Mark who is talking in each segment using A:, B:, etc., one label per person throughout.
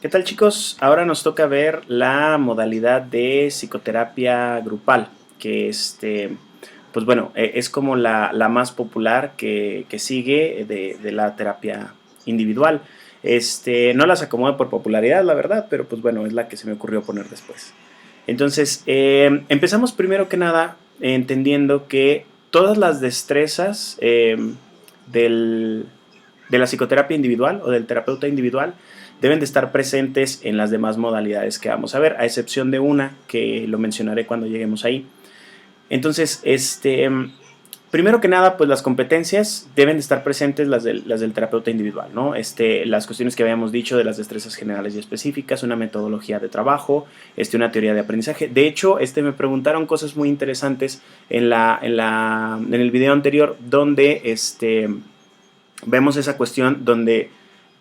A: ¿Qué tal, chicos? Ahora nos toca ver la modalidad de psicoterapia grupal, que pues bueno, es como la más popular que sigue de la terapia individual. No las acomodo por popularidad, la verdad, pero pues bueno, es la que se me ocurrió poner después. Entonces, empezamos primero que nada entendiendo que todas las destrezas del, de la psicoterapia individual o del terapeuta individual deben de estar presentes en las demás modalidades que vamos a ver, a excepción de una que lo mencionaré cuando lleguemos ahí. Entonces, primero que nada, pues las competencias deben de estar presentes las del terapeuta individual, ¿no? Las cuestiones que habíamos dicho de las destrezas generales y específicas, una metodología de trabajo, una teoría de aprendizaje. De hecho, me preguntaron cosas muy interesantes en el video anterior, donde vemos esa cuestión donde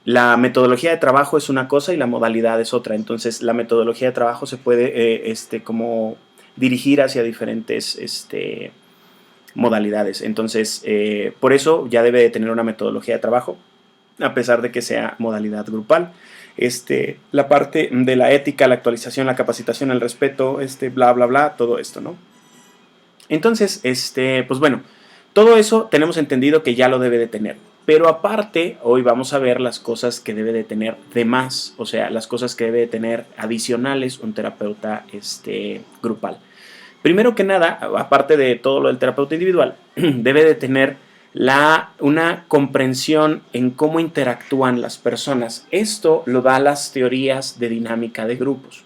A: la metodología de trabajo es una cosa y la modalidad es otra. Entonces, la metodología de trabajo se puede como dirigir hacia diferentes modalidades. Entonces, por eso ya debe de tener una metodología de trabajo, a pesar de que sea modalidad grupal. La parte de la ética, la actualización, la capacitación, el respeto, bla, bla, bla, todo esto, ¿no? Entonces, pues bueno, todo eso tenemos entendido que ya lo debe de tener. Pero aparte, hoy vamos a ver las cosas que debe de tener de más, o sea, las cosas que debe de tener adicionales un terapeuta grupal. Primero que nada, aparte de todo lo del terapeuta individual, debe de tener una comprensión en cómo interactúan las personas. Esto lo da las teorías de dinámica de grupos.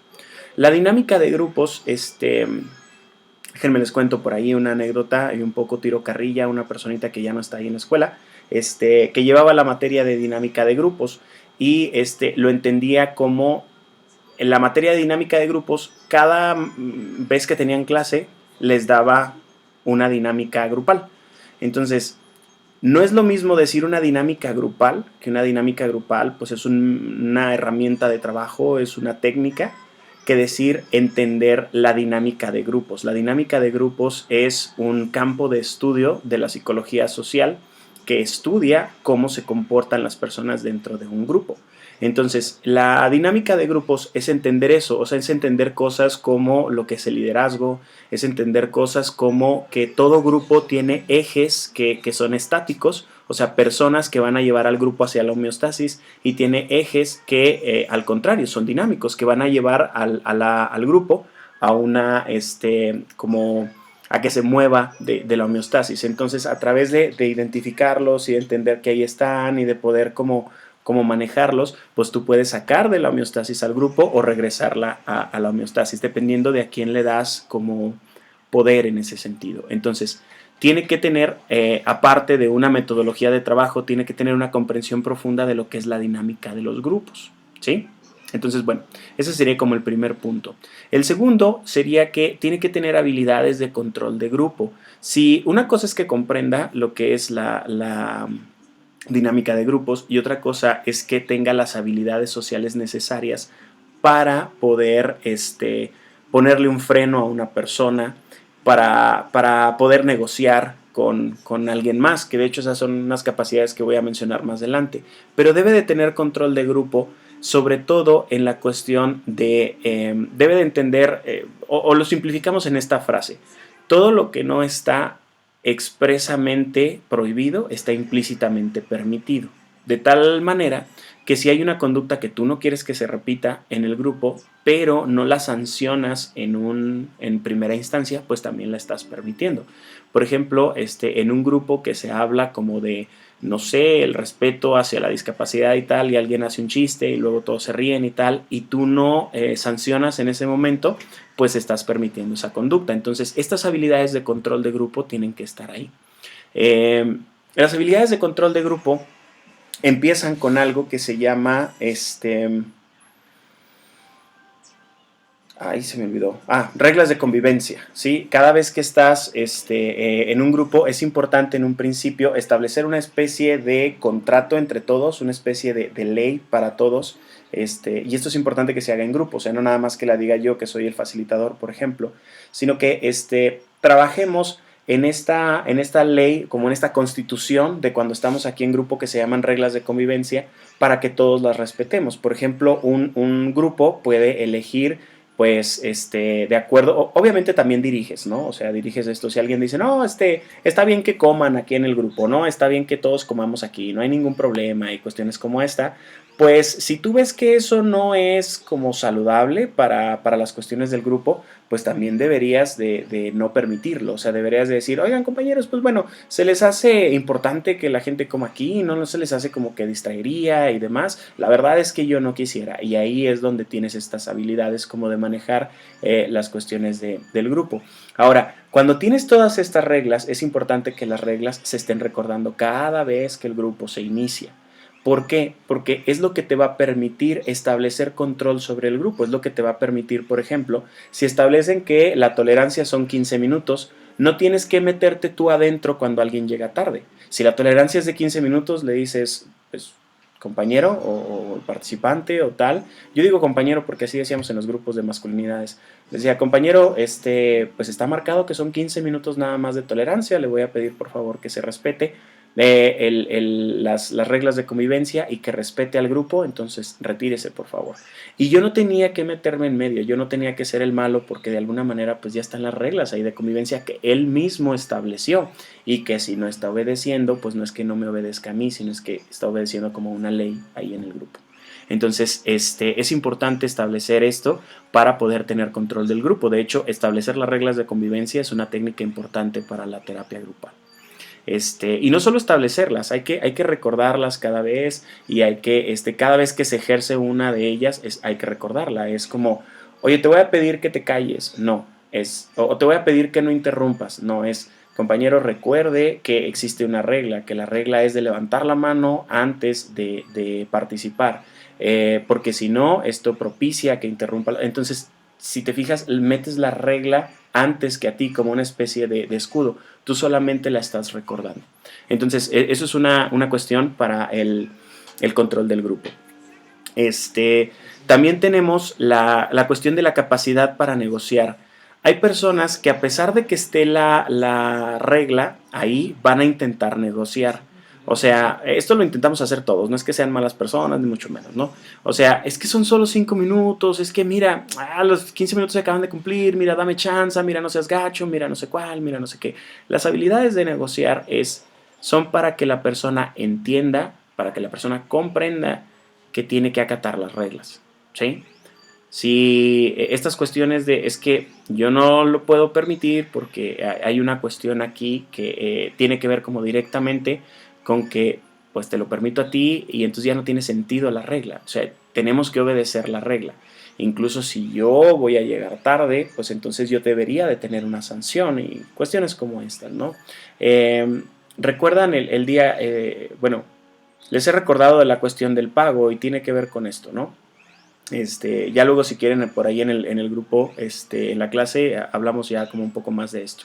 A: La dinámica de grupos, déjenme les cuento por ahí una anécdota y un poco tiro carrilla a una personita que ya no está ahí en la escuela, que llevaba la materia de dinámica de grupos y lo entendía como en la materia de dinámica de grupos, cada vez que tenían clase les daba una dinámica grupal. Entonces, no es lo mismo decir una dinámica grupal, que una dinámica grupal pues es una herramienta de trabajo, es una técnica, que decir entender la dinámica de grupos. La dinámica de grupos es un campo de estudio de la psicología social que estudia cómo se comportan las personas dentro de un grupo. Entonces, la dinámica de grupos es entender eso, o sea, es entender cosas como lo que es el liderazgo, es entender cosas como que todo grupo tiene ejes que son estáticos, o sea, personas que van a llevar al grupo hacia la homeostasis, y tiene ejes que al contrario son dinámicos, que van a llevar al grupo a una, como a que se mueva de la homeostasis. Entonces, a través de identificarlos y de entender que ahí están y de poder como manejarlos, pues tú puedes sacar de la homeostasis al grupo o regresarla a la homeostasis, dependiendo de a quién le das como poder en ese sentido. Entonces, tiene que tener, aparte de una metodología de trabajo, tiene que tener una comprensión profunda de lo que es la dinámica de los grupos, ¿sí? Entonces, bueno, ese sería como el primer punto. El segundo sería que tiene que tener habilidades de control de grupo. Si una cosa es que comprenda lo que es la dinámica de grupos y otra cosa es que tenga las habilidades sociales necesarias para poder ponerle un freno a una persona, para poder negociar con alguien más, que de hecho esas son unas capacidades que voy a mencionar más adelante, pero debe de tener control de grupo, sobre todo en la cuestión debe de entender, o lo simplificamos en esta frase: todo lo que no está expresamente prohibido está implícitamente permitido, de tal manera que si hay una conducta que tú no quieres que se repita en el grupo, pero no la sancionas en primera instancia, pues también la estás permitiendo. Por ejemplo, en un grupo que se habla como de, no sé, el respeto hacia la discapacidad y tal, y alguien hace un chiste y luego todos se ríen y tal, y tú no sancionas en ese momento, pues estás permitiendo esa conducta. Entonces, estas habilidades de control de grupo tienen que estar ahí. Las habilidades de control de grupo empiezan con algo que se llama, ahí se me olvidó. Reglas de convivencia, ¿sí? Cada vez que estás en un grupo es importante en un principio establecer una especie de contrato entre todos, una especie de ley para todos, y esto es importante que se haga en grupo, o sea, no nada más que la diga yo, que soy el facilitador, por ejemplo, sino que trabajemos en esta ley, como en esta constitución de cuando estamos aquí en grupo que se llaman reglas de convivencia, para que todos las respetemos. Por ejemplo, un grupo puede elegir pues, de acuerdo, obviamente también diriges, ¿no? O sea, diriges esto, si alguien dice, no, está bien que coman aquí en el grupo, ¿no? Está bien que todos comamos aquí, no hay ningún problema y cuestiones como esta, pues si tú ves que eso no es como saludable para las cuestiones del grupo, pues también deberías de no permitirlo, o sea, deberías de decir, oigan compañeros, pues bueno, se les hace importante que la gente coma aquí, no se les hace como que distraería y demás, la verdad es que yo no quisiera, y ahí es donde tienes estas habilidades como de manejar las cuestiones del grupo. Ahora, cuando tienes todas estas reglas, es importante que las reglas se estén recordando cada vez que el grupo se inicia. ¿Por qué? Porque es lo que te va a permitir establecer control sobre el grupo. Es lo que te va a permitir, por ejemplo, si establecen que la tolerancia son 15 minutos, no tienes que meterte tú adentro cuando alguien llega tarde. Si la tolerancia es de 15 minutos, le dices, pues, compañero o participante o tal. Yo digo compañero porque así decíamos en los grupos de masculinidades. Decía, compañero, pues está marcado que son 15 minutos nada más de tolerancia. Le voy a pedir, por favor, que se respete las reglas de convivencia y que respete al grupo, entonces retírese por favor. Y yo no tenía que meterme en medio, yo no tenía que ser el malo porque de alguna manera pues ya están las reglas ahí de convivencia que él mismo estableció y que si no está obedeciendo pues no es que no me obedezca a mí, sino es que está obedeciendo como una ley ahí en el grupo. Entonces, es importante establecer esto para poder tener control del grupo. De hecho, establecer las reglas de convivencia es una técnica importante para la terapia grupal. Y no solo establecerlas, hay que recordarlas cada vez y hay que, cada vez que se ejerce una de ellas, hay que recordarla. Es como, oye, te voy a pedir que te calles. No, o te voy a pedir que no interrumpas. No, es, compañero, recuerde que existe una regla, que la regla es de levantar la mano antes de participar, porque si no, esto propicia que interrumpa. Entonces, si te fijas, metes la regla antes que a ti como una especie de escudo. Tú solamente la estás recordando. Entonces, eso es una cuestión para el control del grupo. También tenemos la cuestión de la capacidad para negociar. Hay personas que a pesar de que esté la regla ahí, van a intentar negociar. O sea, esto lo intentamos hacer todos, no es que sean malas personas, ni mucho menos, ¿no? O sea, es que son solo 5 minutos, es que mira, los 15 minutos se acaban de cumplir, mira, dame chance, mira, no seas gacho, mira, no sé cuál, mira, no sé qué. Las habilidades de negociar son para que la persona entienda, para que la persona comprenda que tiene que acatar las reglas, ¿sí? Si estas cuestiones es que yo no lo puedo permitir porque hay una cuestión aquí que tiene que ver como directamente con que pues te lo permito a ti y entonces ya no tiene sentido la regla. O sea, tenemos que obedecer la regla. Incluso si yo voy a llegar tarde, pues entonces yo debería de tener una sanción y cuestiones como estas, ¿no? ¿Recuerdan el día, bueno, les he recordado de la cuestión del pago y tiene que ver con esto, ¿no? Ya luego si quieren por ahí en el grupo, en la clase, hablamos ya como un poco más de esto.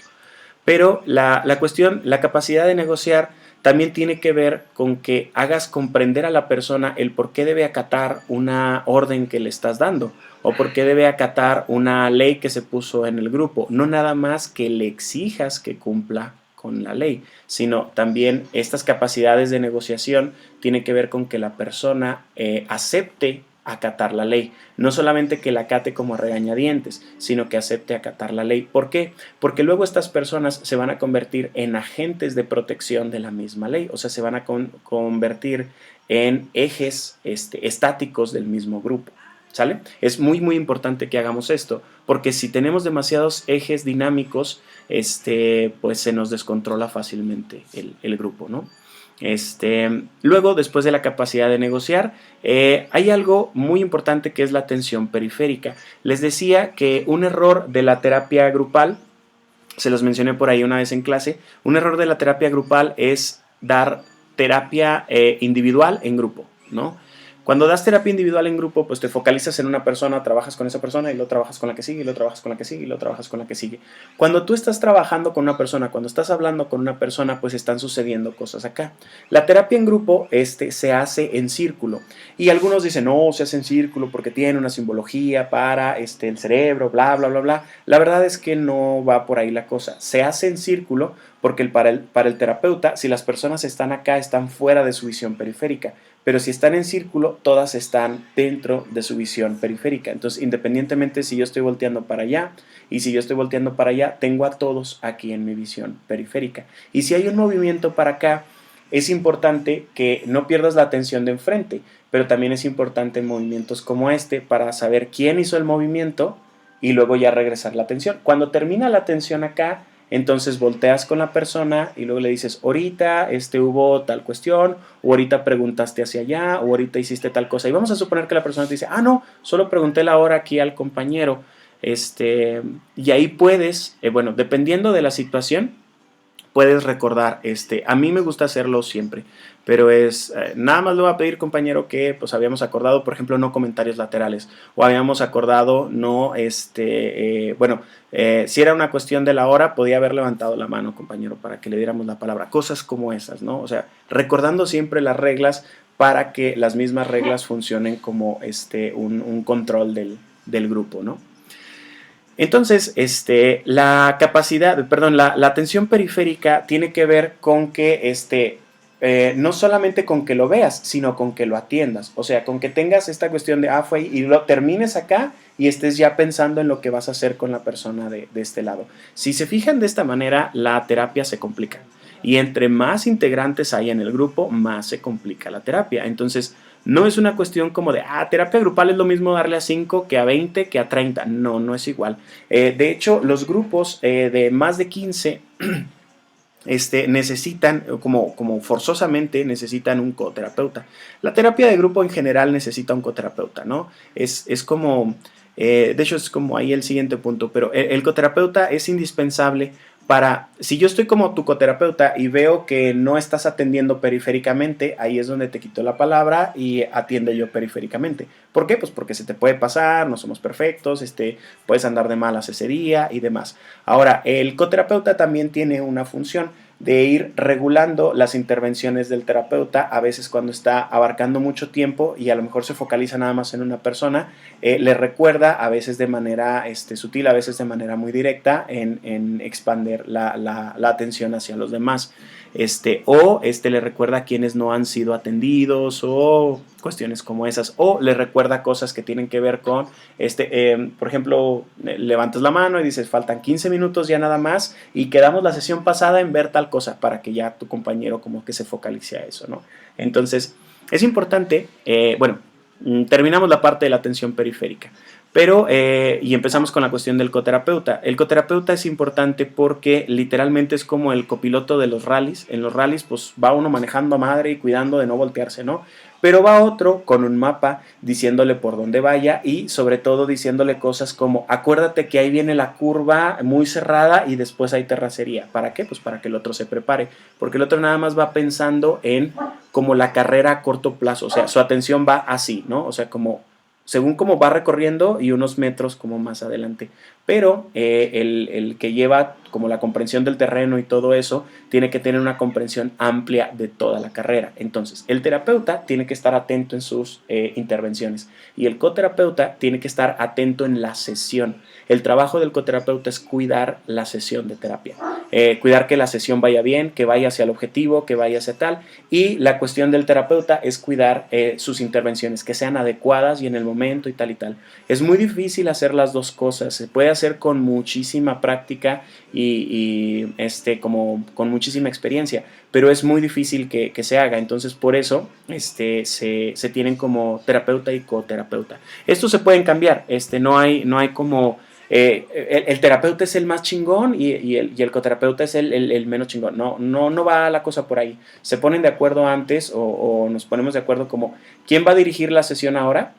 A: Pero la cuestión, la capacidad de negociar también tiene que ver con que hagas comprender a la persona el por qué debe acatar una orden que le estás dando o por qué debe acatar una ley que se puso en el grupo. No nada más que le exijas que cumpla con la ley, sino también estas capacidades de negociación tienen que ver con que la persona acepte acatar la ley. No solamente que la acate como a regañadientes, sino que acepte acatar la ley. ¿Por qué? Porque luego estas personas se van a convertir en agentes de protección de la misma ley, o sea, se van a convertir en ejes estáticos del mismo grupo. ¿Sale? Es muy muy importante que hagamos esto, porque si tenemos demasiados ejes dinámicos, pues se nos descontrola fácilmente el grupo, ¿no? Luego, después de la capacidad de negociar, hay algo muy importante que es la atención periférica. Les decía que un error de la terapia grupal, se los mencioné por ahí una vez en clase, un error de la terapia grupal es dar terapia individual en grupo, ¿no? Cuando das terapia individual en grupo, pues te focalizas en una persona, trabajas con esa persona y luego trabajas con la que sigue, y luego trabajas con la que sigue, y luego trabajas con la que sigue. Cuando tú estás trabajando con una persona, cuando estás hablando con una persona, pues están sucediendo cosas acá. La terapia en grupo se hace en círculo. Y algunos dicen, no, se hace en círculo porque tiene una simbología para el cerebro, bla, bla, bla, bla. La verdad es que no va por ahí la cosa. Se hace en círculo porque para el terapeuta, si las personas están acá, están fuera de su visión periférica. Pero si están en círculo, todas están dentro de su visión periférica. Entonces, independientemente si yo estoy volteando para allá y si yo estoy volteando para allá, tengo a todos aquí en mi visión periférica. Y si hay un movimiento para acá, es importante que no pierdas la atención de enfrente, pero también es importante en movimientos como este para saber quién hizo el movimiento y luego ya regresar la atención. Cuando termina la atención acá, entonces volteas con la persona y luego le dices, ahorita hubo tal cuestión, o ahorita preguntaste hacia allá, o ahorita hiciste tal cosa. Y vamos a suponer que la persona te dice, ah, no, solo pregunté la hora aquí al compañero. Y ahí puedes, bueno, dependiendo de la situación, puedes recordar, a mí me gusta hacerlo siempre, pero nada más le voy a pedir, compañero, que pues habíamos acordado, por ejemplo, no comentarios laterales, o habíamos acordado no, si era una cuestión de la hora, podía haber levantado la mano, compañero, para que le diéramos la palabra, cosas como esas, ¿no? O sea, recordando siempre las reglas para que las mismas reglas funcionen como un control del grupo, ¿no? Entonces, la capacidad, perdón, la atención periférica tiene que ver con que, no solamente con que lo veas, sino con que lo atiendas. O sea, con que tengas esta cuestión de, fue ahí, y lo termines acá y estés ya pensando en lo que vas a hacer con la persona de este lado. Si se fijan de esta manera, la terapia se complica. Y entre más integrantes hay en el grupo, más se complica la terapia. Entonces, no es una cuestión como de, terapia grupal es lo mismo darle a 5 que a 20 que a 30. No, no es igual. De hecho, los grupos de más de 15 necesitan, como forzosamente necesitan un coterapeuta. La terapia de grupo en general necesita un coterapeuta, ¿no? Es como, de hecho es como ahí el siguiente punto, pero el coterapeuta es indispensable para, si yo estoy como tu coterapeuta y veo que no estás atendiendo periféricamente, ahí es donde te quito la palabra y atiende yo periféricamente. ¿Por qué? Pues porque se te puede pasar, no somos perfectos, puedes andar de malas ese día y demás. Ahora, el coterapeuta también tiene una función de ir regulando las intervenciones del terapeuta, a veces cuando está abarcando mucho tiempo y a lo mejor se focaliza nada más en una persona, le recuerda a veces de manera sutil, a veces de manera muy directa en expander la atención hacia los demás. Le recuerda a quienes no han sido atendidos o cuestiones como esas, o le recuerda cosas que tienen que ver con, por ejemplo, levantas la mano y dices, faltan 15 minutos ya nada más y quedamos la sesión pasada en ver tal cosa para que ya tu compañero como que se focalice a eso, ¿no? Entonces, es importante, terminamos la parte de la atención periférica. Pero, y empezamos con la cuestión del coterapeuta. El coterapeuta es importante porque literalmente es como el copiloto de los rallies. En los rallies, pues va uno manejando a madre y cuidando de no voltearse, ¿no? Pero va otro con un mapa diciéndole por dónde vaya y sobre todo diciéndole cosas como, acuérdate que ahí viene la curva muy cerrada y después hay terracería. ¿Para qué? Pues para que el otro se prepare. Porque el otro nada más va pensando en como la carrera a corto plazo. O sea, su atención va así, ¿no? O sea, como según cómo va recorriendo y unos metros como más adelante. Pero el que lleva como la comprensión del terreno y todo eso, tiene que tener una comprensión amplia de toda la carrera. Entonces, el terapeuta tiene que estar atento en sus intervenciones y el coterapeuta tiene que estar atento en la sesión. El trabajo del coterapeuta es cuidar la sesión de terapia, cuidar que la sesión vaya bien, que vaya hacia el objetivo, que vaya hacia tal, y la cuestión del terapeuta es cuidar sus intervenciones, que sean adecuadas y en el momento y tal y tal. Es muy difícil hacer las dos cosas, se puede hacer con muchísima práctica y como con muchísima experiencia, pero es muy difícil que se haga. Entonces por eso se tienen como terapeuta y coterapeuta. Estos se pueden cambiar, no hay como el terapeuta es el más chingón y el coterapeuta es el menos chingón. No va la cosa por ahí. Se ponen de acuerdo antes o nos ponemos de acuerdo como quién va a dirigir la sesión ahora.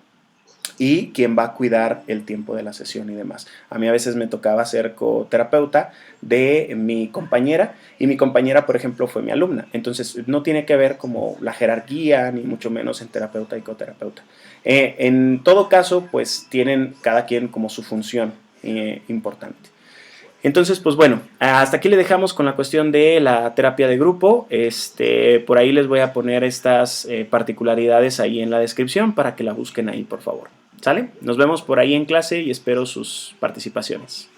A: y quién va a cuidar el tiempo de la sesión y demás. A mí a veces me tocaba ser coterapeuta de mi compañera y mi compañera, por ejemplo, fue mi alumna. Entonces no tiene que ver como la jerarquía, ni mucho menos en terapeuta y coterapeuta. En todo caso, pues tienen cada quien como su función importante. Entonces, pues bueno, hasta aquí le dejamos con la cuestión de la terapia de grupo. Por ahí les voy a poner estas particularidades ahí en la descripción para que la busquen ahí, por favor. ¿Sale? Nos vemos por ahí en clase y espero sus participaciones.